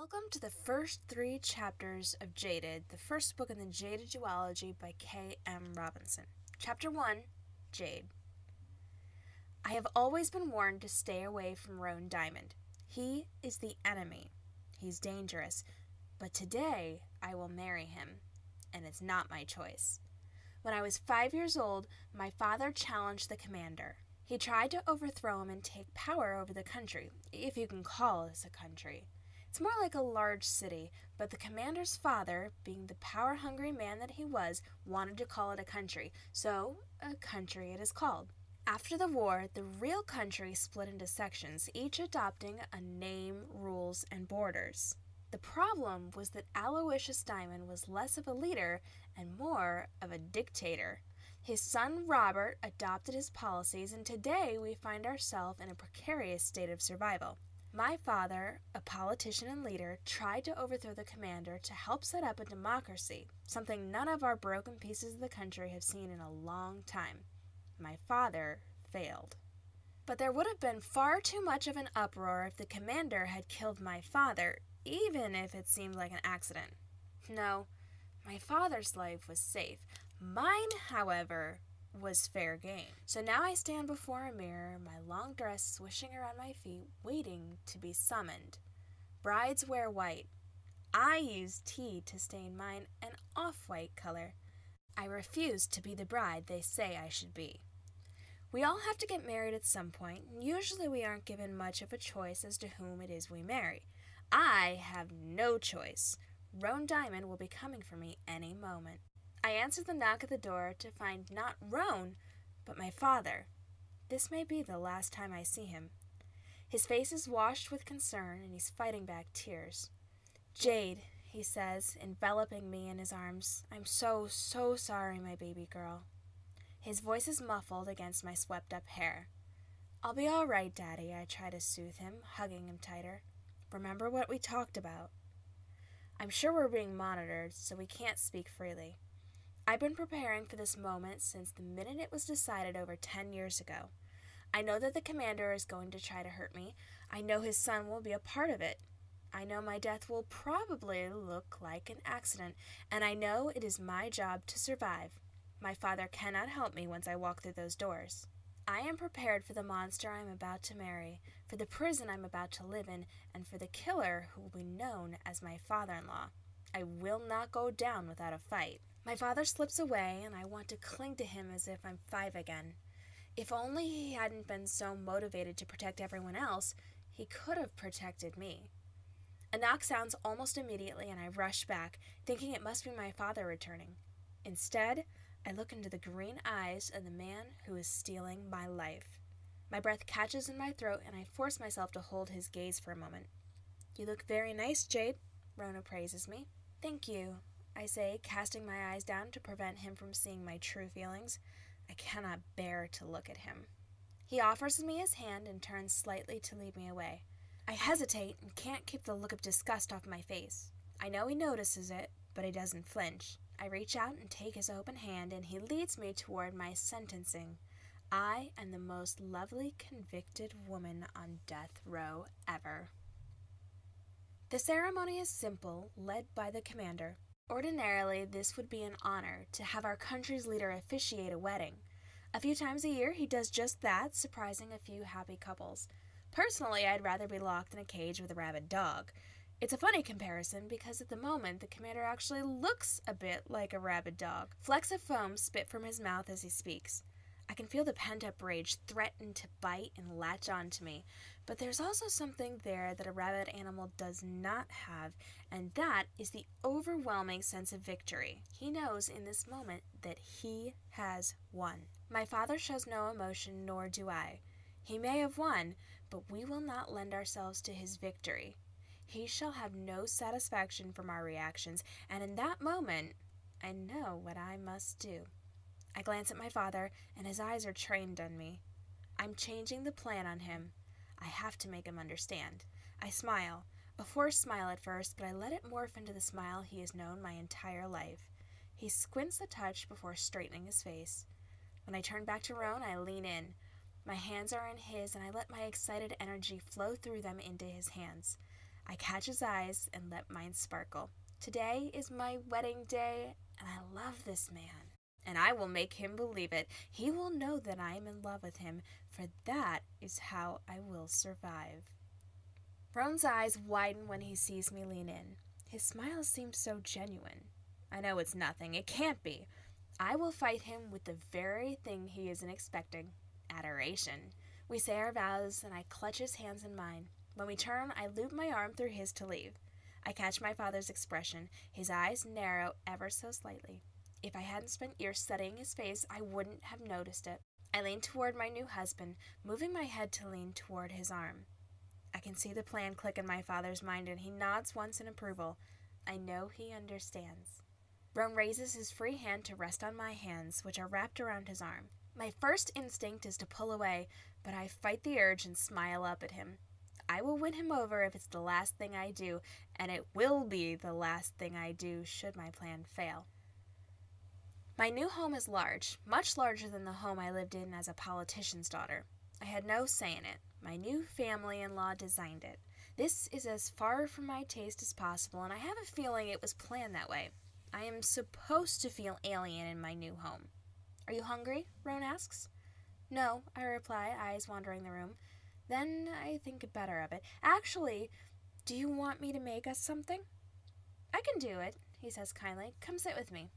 Welcome to the first 3 chapters of Jaded, the first book in the Jaded duology by K.M. Robinson. Chapter 1, Jade. I have always been warned to stay away from Roan Diamond. He is the enemy. He's dangerous. But today, I will marry him. And it's not my choice. When I was 5 years old, my father challenged the commander. He tried to overthrow him and take power over the country, if you can call this a country. It's more like a large city, but the commander's father, being the power-hungry man that he was, wanted to call it a country, so a country it is called. After the war, the real country split into sections, each adopting a name, rules, and borders. The problem was that Aloysius Diamond was less of a leader and more of a dictator. His son Robert adopted his policies, and today we find ourselves in a precarious state of survival. My father, a politician and leader, tried to overthrow the commander to help set up a democracy, something none of our broken pieces of the country have seen in a long time. My father failed. But there would have been far too much of an uproar if the commander had killed my father, even if it seemed like an accident. No, my father's life was safe. Mine, however, was fair game. So now I stand before a mirror, my long dress swishing around my feet, waiting to be summoned. Brides wear white. I use tea to stain mine an off-white color. I refuse to be the bride they say I should be. We all have to get married at some point, and usually we aren't given much of a choice as to whom it is we marry. I have no choice. Roan Diamond will be coming for me any moment. I answer the knock at the door to find not Roan, but my father. This may be the last time I see him. His face is washed with concern, and he's fighting back tears. "Jade," he says, enveloping me in his arms. "I'm so sorry, my baby girl." His voice is muffled against my swept-up hair. "I'll be all right, Daddy," I try to soothe him, hugging him tighter. "Remember what we talked about." I'm sure we're being monitored, so we can't speak freely. I've been preparing for this moment since the minute it was decided over 10 years ago. I know that the commander is going to try to hurt me. I know his son will be a part of it. I know my death will probably look like an accident, and I know it is my job to survive. My father cannot help me once I walk through those doors. I am prepared for the monster I am about to marry, for the prison I'm about to live in, and for the killer who will be known as my father-in-law. I will not go down without a fight. My father slips away, and I want to cling to him as if I'm 5 again. If only he hadn't been so motivated to protect everyone else, he could have protected me. A knock sounds almost immediately, and I rush back, thinking it must be my father returning. Instead, I look into the green eyes of the man who is stealing my life. My breath catches in my throat, and I force myself to hold his gaze for a moment. "You look very nice, Jade," Rona praises me. "Thank you," I say, casting my eyes down to prevent him from seeing my true feelings. I cannot bear to look at him. He offers me his hand and turns slightly to lead me away. I hesitate and can't keep the look of disgust off my face. I know he notices it, but he doesn't flinch. I reach out and take his open hand, and he leads me toward my sentencing. I am the most lovely convicted woman on death row ever. The ceremony is simple, led by the commander. Ordinarily, this would be an honor, to have our country's leader officiate a wedding. A few times a year, he does just that, surprising a few happy couples. Personally, I'd rather be locked in a cage with a rabid dog. It's a funny comparison because at the moment, the commander actually looks a bit like a rabid dog. Flecks of foam spit from his mouth as he speaks. I can feel the pent-up rage threaten to bite and latch onto me, but there's also something there that a rabid animal does not have, and that is the overwhelming sense of victory. He knows in this moment that he has won. My father shows no emotion, nor do I. He may have won, but we will not lend ourselves to his victory. He shall have no satisfaction from our reactions, and in that moment, I know what I must do. I glance at my father, and his eyes are trained on me. I'm changing the plan on him. I have to make him understand. I smile, a forced smile at first, but I let it morph into the smile he has known my entire life. He squints a touch before straightening his face. When I turn back to Roan, I lean in. My hands are in his, and I let my excited energy flow through them into his hands. I catch his eyes and let mine sparkle. Today is my wedding day, and I love this man. And I will make him believe it. He will know that I am in love with him, for that is how I will survive. Roan's eyes widen when he sees me lean in. His smile seems so genuine. I know it's nothing. It can't be. I will fight him with the very thing he isn't expecting. Adoration. We say our vows, and I clutch his hands in mine. When we turn, I loop my arm through his to leave. I catch my father's expression. His eyes narrow ever so slightly. If I hadn't spent years studying his face, I wouldn't have noticed it. I lean toward my new husband, moving my head to lean toward his arm. I can see the plan click in my father's mind, and he nods once in approval. I know he understands. Roan raises his free hand to rest on my hands, which are wrapped around his arm. My first instinct is to pull away, but I fight the urge and smile up at him. I will win him over if it's the last thing I do, and it will be the last thing I do should my plan fail. My new home is large, much larger than the home I lived in as a politician's daughter. I had no say in it. My new family-in-law designed it. This is as far from my taste as possible, and I have a feeling it was planned that way. I am supposed to feel alien in my new home. Are you hungry? Roan asks. No, I reply, eyes wandering the room. Then I think better of it. Actually, do you want me to make us something? I can do it, he says kindly. Come sit with me.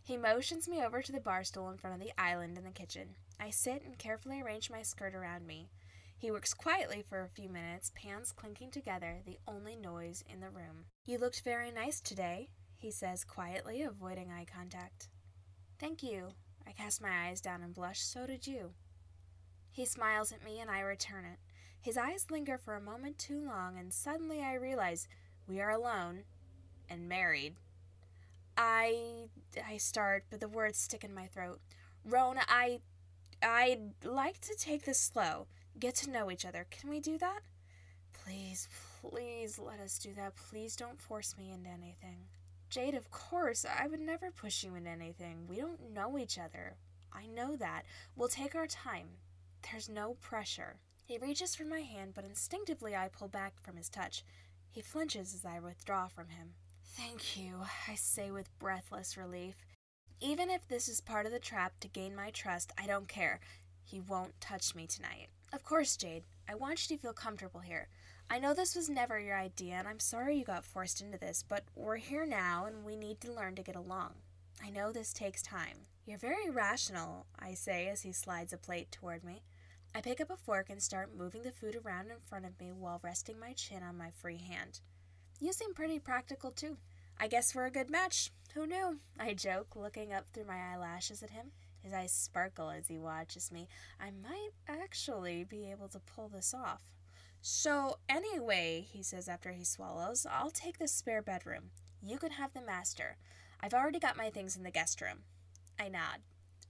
He motions me over to the bar stool in front of the island in the kitchen. I sit and carefully arrange my skirt around me. He works quietly for a few minutes, pans clinking together, the only noise in the room. You looked very nice today, he says quietly, avoiding eye contact. Thank you. I cast my eyes down and blush. So did you. He smiles at me and I return it. His eyes linger for a moment too long, and suddenly I realize we are alone and married. I start, but the words stick in my throat. Roan, I'd like to take this slow. Get to know each other. Can we do that? Please let us do that. Please don't force me into anything. Jade, of course, I would never push you into anything. We don't know each other. I know that. We'll take our time. There's no pressure. He reaches for my hand, but instinctively I pull back from his touch. He flinches as I withdraw from him. Thank you, I say with breathless relief. Even if this is part of the trap to gain my trust, I don't care. He won't touch me tonight. Of course, Jade. I want you to feel comfortable here. I know this was never your idea, and I'm sorry you got forced into this, but we're here now, and we need to learn to get along. I know this takes time. You're very rational, I say as he slides a plate toward me. I pick up a fork and start moving the food around in front of me while resting my chin on my free hand. You seem pretty practical, too. I guess we're a good match. Who knew? I joke, looking up through my eyelashes at him. His eyes sparkle as he watches me. I might actually be able to pull this off. So, anyway, he says after he swallows, I'll take the spare bedroom. You can have the master. I've already got my things in the guest room. I nod.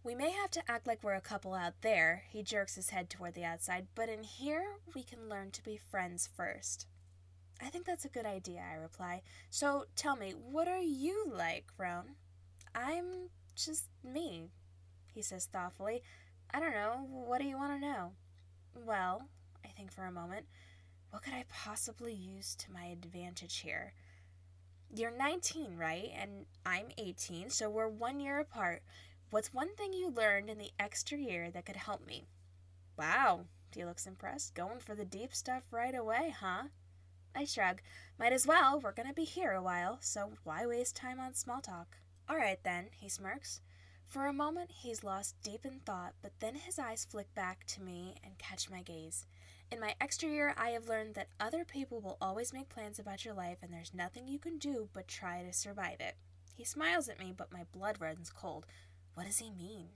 We may have to act like we're a couple out there, he jerks his head toward the outside, but in here, we can learn to be friends first. I think that's a good idea, I reply. So, tell me, what are you like, Roan? I'm just me, he says thoughtfully. I don't know. What do you want to know? Well, I think for a moment, what could I possibly use to my advantage here? You're 19, right? And I'm 18, so we're 1 year apart. What's one thing you learned in the extra year that could help me? Wow, he looks impressed. Going for the deep stuff right away, huh? I shrug. Might as well. We're going to be here a while, so why waste time on small talk? All right, then, he smirks. For a moment, he's lost deep in thought, but then his eyes flick back to me and catch my gaze. In my extra year, I have learned that other people will always make plans about your life, and there's nothing you can do but try to survive it. He smiles at me, but my blood runs cold. What does he mean?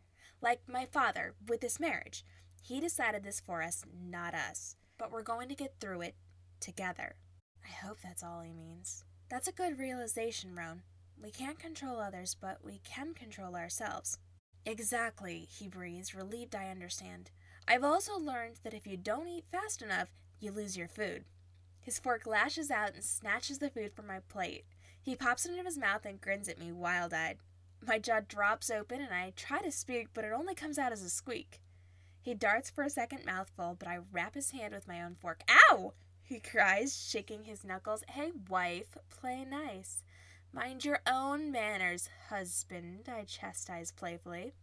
Like my father, with this marriage. He decided this for us, not us. But we're going to get through it together. I hope that's all he means. That's a good realization, Roan. We can't control others, but we can control ourselves. Exactly, he breathes, relieved I understand. I've also learned that if you don't eat fast enough, you lose your food. His fork lashes out and snatches the food from my plate. He pops it into his mouth and grins at me, wild-eyed. My jaw drops open and I try to speak, but it only comes out as a squeak. He darts for a second mouthful, but I wrap his hand with my own fork. Ow! he cries, shaking his knuckles. Hey, wife, play nice. Mind your own manners, husband, I chastise playfully.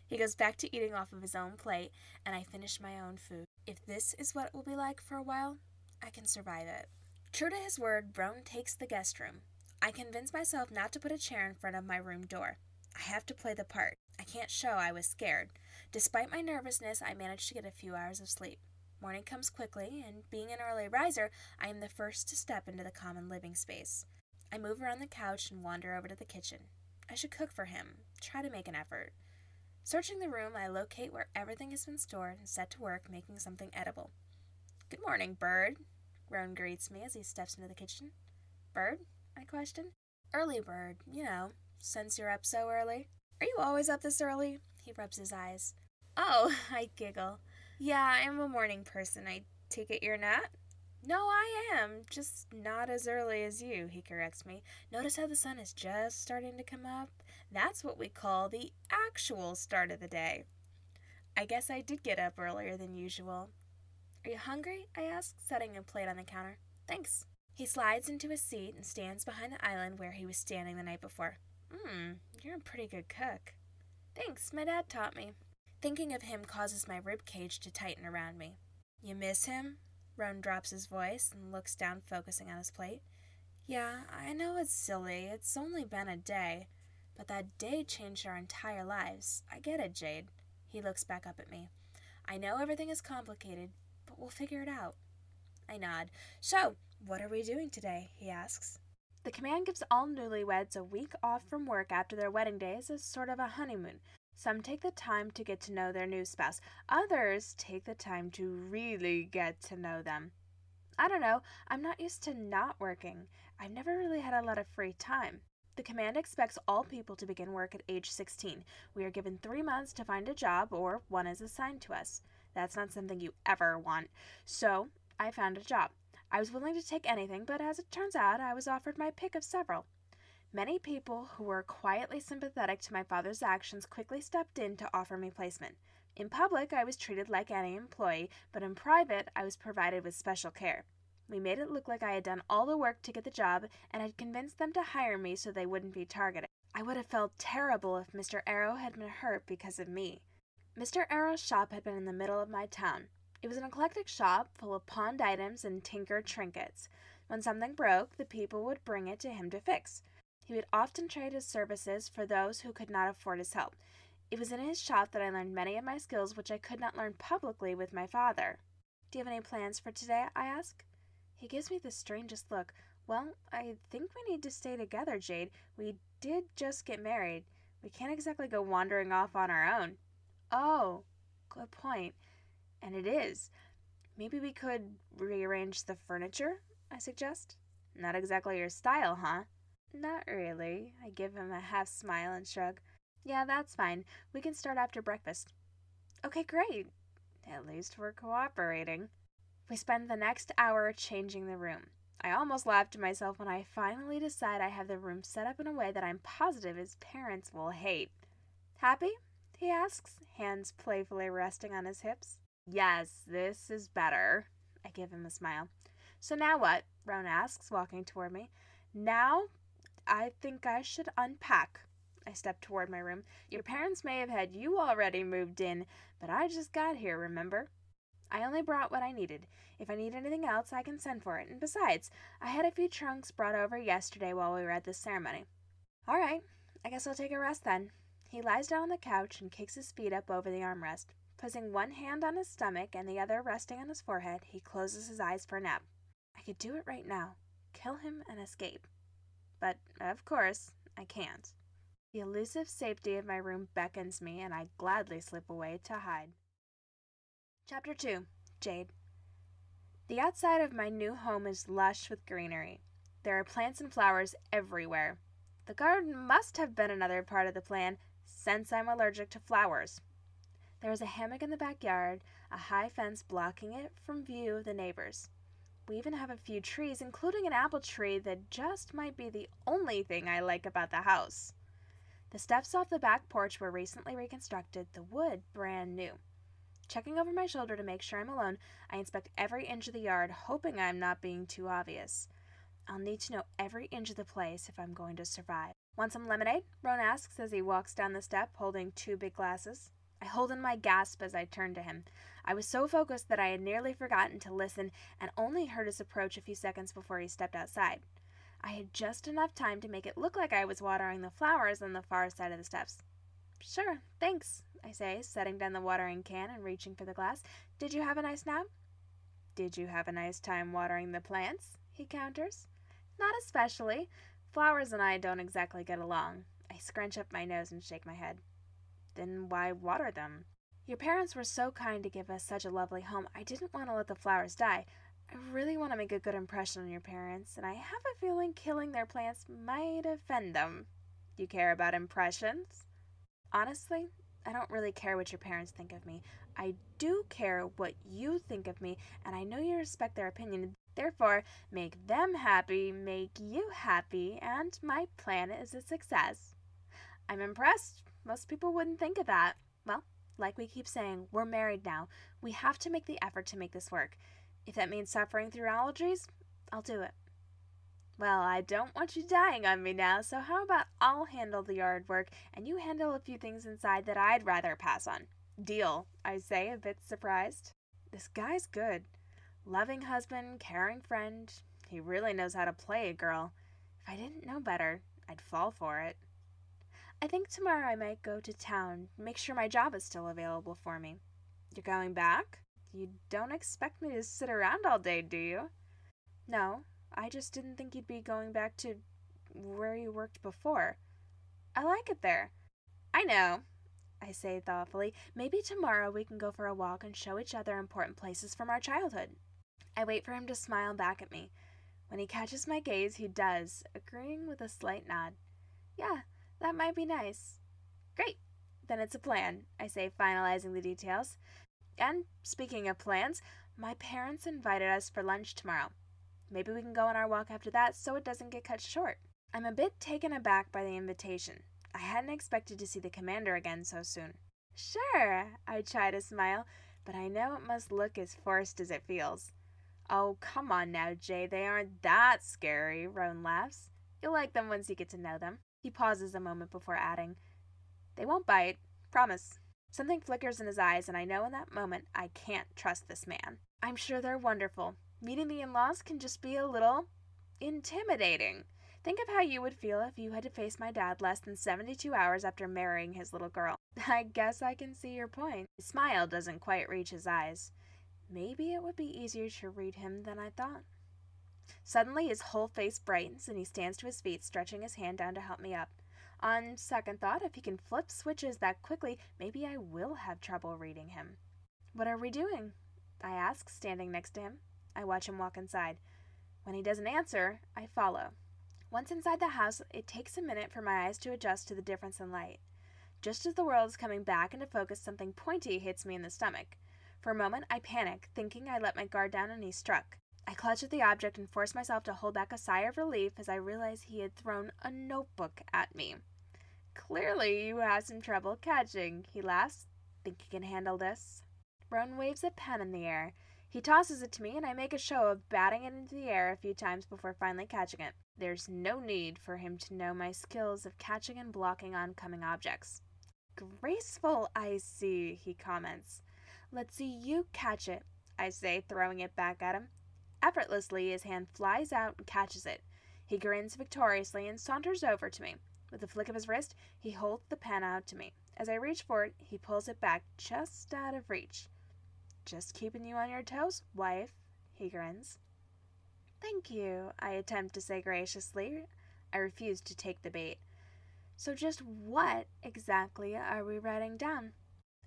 He goes back to eating off of his own plate, and I finish my own food. If this is what it will be like for a while, I can survive it. True to his word, Roan takes the guest room. I convince myself not to put a chair in front of my room door. I have to play the part. I can't show I was scared. Despite my nervousness, I manage to get a few hours of sleep. Morning comes quickly, and being an early riser, I am the first to step into the common living space. I move around the couch and wander over to the kitchen. I should cook for him, try to make an effort. Searching the room, I locate where everything has been stored and set to work making something edible. Good morning, Bird, Roan greets me as he steps into the kitchen. Bird? I question. Early bird, since you're up so early. Are you always up this early? He rubs his eyes. Oh, I giggle. Yeah, I'm a morning person. I take it you're not? No, I am. Just not as early as you, he corrects me. Notice how the sun is just starting to come up? That's what we call the actual start of the day. I guess I did get up earlier than usual. Are you hungry? I ask, setting a plate on the counter. Thanks. He slides into a seat and stands behind the island where he was standing the night before. You're a pretty good cook. Thanks, my dad taught me. Thinking of him causes my rib cage to tighten around me. You miss him? Roan drops his voice and looks down, focusing on his plate. Yeah, I know it's silly. It's only been a day. But that day changed our entire lives. I get it, Jade. He looks back up at me. I know everything is complicated, but we'll figure it out. I nod. So, what are we doing today? He asks. The command gives all newlyweds a week off from work after their wedding days as sort of a honeymoon. Some take the time to get to know their new spouse. Others take the time to really get to know them. I don't know. I'm not used to not working. I've never really had a lot of free time. The command expects all people to begin work at age 16. We are given 3 months to find a job, or one is assigned to us. That's not something you ever want. So, I found a job. I was willing to take anything, but as it turns out, I was offered my pick of several. Many people who were quietly sympathetic to my father's actions quickly stepped in to offer me placement. In public, I was treated like any employee, but in private, I was provided with special care. We made it look like I had done all the work to get the job and had convinced them to hire me so they wouldn't be targeted. I would have felt terrible if Mr. Arrow had been hurt because of me. Mr. Arrow's shop had been in the middle of my town. It was an eclectic shop full of pawned items and tinkered trinkets. When something broke, the people would bring it to him to fix. He would often trade his services for those who could not afford his help. It was in his shop that I learned many of my skills which I could not learn publicly with my father. Do you have any plans for today? I ask. He gives me the strangest look. Well, I think we need to stay together, Jade. We did just get married. We can't exactly go wandering off on our own. Oh, good point. And it is. Maybe we could rearrange the furniture, I suggest. Not exactly your style, huh? Not really. I give him a half smile and shrug. Yeah, that's fine. We can start after breakfast. Okay, great. At least we're cooperating. We spend the next hour changing the room. I almost laughed to myself when I finally decide I have the room set up in a way that I'm positive his parents will hate. Happy? He asks, hands playfully resting on his hips. Yes, this is better. I give him a smile. So now what? Roan asks, walking toward me. Now, I think I should unpack. I step toward my room. Your parents may have had you already moved in, but I just got here, remember? I only brought what I needed. If I need anything else, I can send for it. And besides, I had a few trunks brought over yesterday while we were at this ceremony. All right, I guess I'll take a rest then. He lies down on the couch and kicks his feet up over the armrest. Placing one hand on his stomach and the other resting on his forehead, he closes his eyes for a nap. I could do it right now. Kill him and escape. But, of course, I can't. The elusive safety of my room beckons me, and I gladly slip away to hide. Chapter 2. Jade. The outside of my new home is lush with greenery. There are plants and flowers everywhere. The garden must have been another part of the plan, since I'm allergic to flowers. There is a hammock in the backyard, a high fence blocking it from view of the neighbors. We even have a few trees, including an apple tree that just might be the only thing I like about the house. The steps off the back porch were recently reconstructed, the wood brand new. Checking over my shoulder to make sure I'm alone, I inspect every inch of the yard, hoping I'm not being too obvious. I'll need to know every inch of the place if I'm going to survive. Want some lemonade? Roan asks as he walks down the step, holding 2 big glasses. I hold in my gasp as I turn to him. I was so focused that I had nearly forgotten to listen and only heard his approach a few seconds before he stepped outside. I had just enough time to make it look like I was watering the flowers on the far side of the steps. Sure, thanks, I say, setting down the watering can and reaching for the glass. Did you have a nice nap? Did you have a nice time watering the plants? He counters. Not especially. Flowers and I don't exactly get along. I scrunch up my nose and shake my head. Then why water them? Your parents were so kind to give us such a lovely home. I didn't want to let the flowers die. I really want to make a good impression on your parents, and I have a feeling killing their plants might offend them. You care about impressions? Honestly, I don't really care what your parents think of me. I do care what you think of me, and I know you respect their opinion. Therefore, make them happy, make you happy, and my plan is a success. I'm impressed. Most people wouldn't think of that. Well, like we keep saying, we're married now. We have to make the effort to make this work. If that means suffering through allergies, I'll do it. Well, I don't want you dying on me now, so how about I'll handle the yard work and you handle a few things inside that I'd rather pass on? Deal, I say, a bit surprised. This guy's good. Loving husband, caring friend. He really knows how to play a girl. If I didn't know better, I'd fall for it. I think tomorrow I might go to town, make sure my job is still available for me. You're going back? You don't expect me to sit around all day, do you? No, I just didn't think you'd be going back to where you worked before. I like it there. I know, I say thoughtfully. Maybe tomorrow we can go for a walk and show each other important places from our childhood. I wait for him to smile back at me. When he catches my gaze, he does, agreeing with a slight nod. Yeah, that might be nice. Great, then it's a plan, I say, finalizing the details. And speaking of plans, my parents invited us for lunch tomorrow. Maybe we can go on our walk after that so it doesn't get cut short. I'm a bit taken aback by the invitation. I hadn't expected to see the commander again so soon. Sure, I try to smile, but I know it must look as forced as it feels. Oh, come on now, Jay, they aren't that scary, Roan laughs. You'll like them once you get to know them. He pauses a moment before adding, They won't bite, promise. Something flickers in his eyes, and I know in that moment I can't trust this man. I'm sure they're wonderful. Meeting the in-laws can just be a little intimidating. Think of how you would feel if you had to face my dad less than 72 hours after marrying his little girl. I guess I can see your point. His smile doesn't quite reach his eyes. Maybe it would be easier to read him than I thought. Suddenly his whole face brightens and he stands to his feet, stretching his hand down to help me up. On second thought, if he can flip switches that quickly, maybe I will have trouble reading him. What are we doing? I ask, standing next to him. I watch him walk inside. When he doesn't answer, I follow. Once inside the house, it takes a minute for my eyes to adjust to the difference in light. Just as the world is coming back into focus, something pointy hits me in the stomach. For a moment, I panic, thinking I let my guard down and he struck. I clutch at the object and force myself to hold back a sigh of relief as I realize he had thrown a notebook at me. Clearly, you have some trouble catching, he laughs. Think you can handle this? Roan waves a pen in the air. He tosses it to me, and I make a show of batting it into the air a few times before finally catching it. There's no need for him to know my skills of catching and blocking oncoming objects. Graceful, I see, he comments. Let's see you catch it, I say, throwing it back at him. Effortlessly, his hand flies out and catches it. He grins victoriously and saunters over to me. With a flick of his wrist, he holds the pen out to me. As I reach for it, he pulls it back just out of reach. Just keeping you on your toes, wife, he grins. Thank you, I attempt to say graciously. I refuse to take the bait. So just what exactly are we writing down?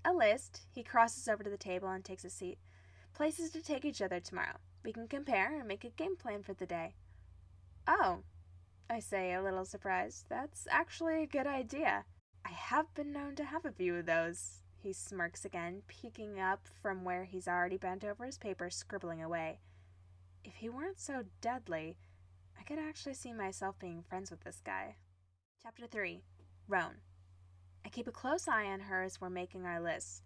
A list. He crosses over to the table and takes a seat. Places to take each other tomorrow. We can compare and make a game plan for the day. Oh, I say, a little surprised. That's actually a good idea. I have been known to have a few of those. He smirks again, peeking up from where he's already bent over his paper, scribbling away. If he weren't so deadly, I could actually see myself being friends with this guy. Chapter 3. Roan. I keep a close eye on her as we're making our lists.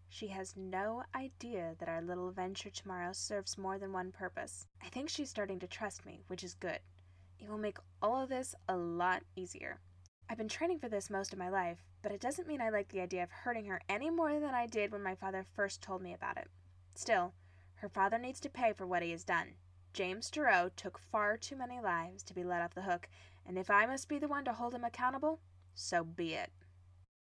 She has no idea that our little adventure tomorrow serves more than one purpose. I think she's starting to trust me, which is good. It will make all of this a lot easier. I've been training for this most of my life, but it doesn't mean I like the idea of hurting her any more than I did when my father first told me about it. Still, her father needs to pay for what he has done. James Giroux took far too many lives to be let off the hook, and if I must be the one to hold him accountable, so be it.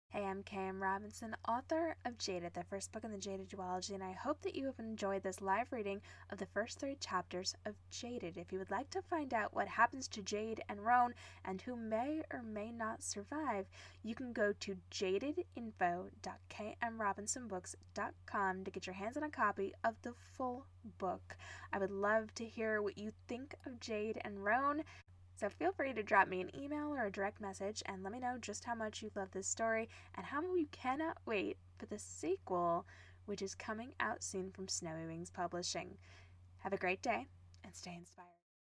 Hey, I'm K.M. Robinson, author of Jaded, the first book in the Jaded duology, and I hope that you have enjoyed this live reading of the first 3 chapters of Jaded. If you would like to find out what happens to Jade and Roan and who may or may not survive, you can go to jadedinfo.kmrobinsonbooks.com to get your hands on a copy of the full book. I would love to hear what you think of Jade and Roan. So feel free to drop me an email or a direct message and let me know just how much you love this story and how you cannot wait for the sequel, which is coming out soon from Snowy Wings Publishing. Have a great day and stay inspired.